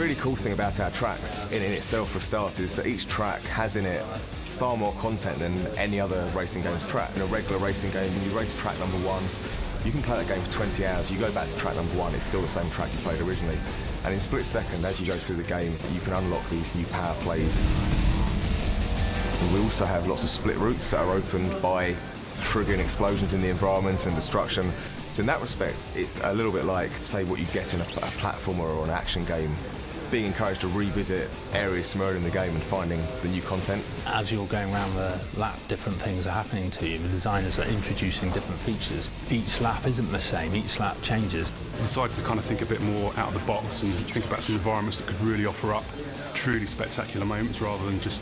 really cool thing about our tracks in itself for starters is that each track has in it far more content than any other racing game's track. In a regular racing game, when you race track number 1, you can play that game for 20 hours. You go back to track number 1, it's still the same track you played originally. And in split second, as you go through the game, you can unlock these new power plays. And we also have lots of split routes that are opened by triggering explosions in the environment and destruction. So in that respect, it's a little bit like, say, what you get in a platformer or an action game, being encouraged to revisit areas from earlier in the game and finding the new content. As you're going around the lap, different things are happening to you. The designers are introducing different features. Each lap isn't the same, each lap changes. I decided to kind of think a bit more out of the box and think about some environments that could really offer up truly spectacular moments rather than just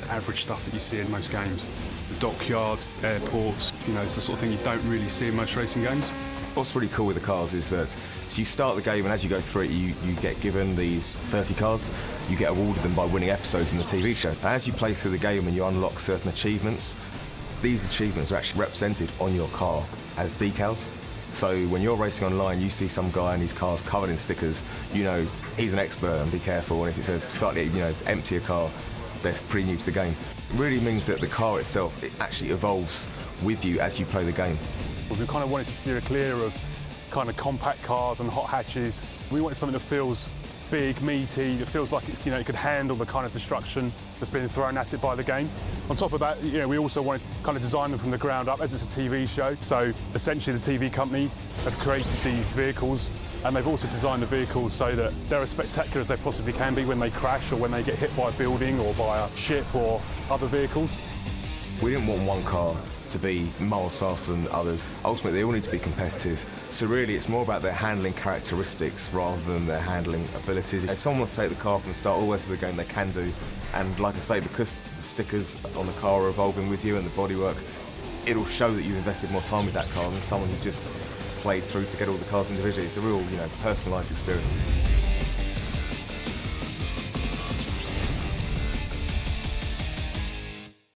the average stuff that you see in most games. The dockyards, airports, it's the sort of thing you don't really see in most racing games. What's really cool with the cars is that you start the game, and as you go through it, you get given these 30 cars. You get awarded them by winning episodes in the TV show. And as you play through the game and you unlock certain achievements, these achievements are actually represented on your car as decals. So when you're racing online, you see some guy and his car's covered in stickers, you know he's an expert and be careful. And if it's a slightly emptier car, they're pretty new to the game. It really means that the car itself, it actually evolves with you as you play the game. We kind of wanted to steer clear of kind of compact cars and hot hatches. We wanted something that feels big, meaty, that feels like it's, it could handle the kind of destruction that's been thrown at it by the game. On top of that, we also wanted to kind of design them from the ground up as it's a TV show. So essentially the TV company have created these vehicles, and they've also designed the vehicles so that they're as spectacular as they possibly can be when they crash or when they get hit by a building or by a ship or other vehicles. We didn't want one car to be miles faster than others. Ultimately, they all need to be competitive. So really, it's more about their handling characteristics rather than their handling abilities. If someone wants to take the car from the start all the way through the game, they can do. And like I say, because the stickers on the car are evolving with you and the bodywork, it'll show that you've invested more time with that car than someone who's just played through to get all the cars individually. It's a real, personalised experience.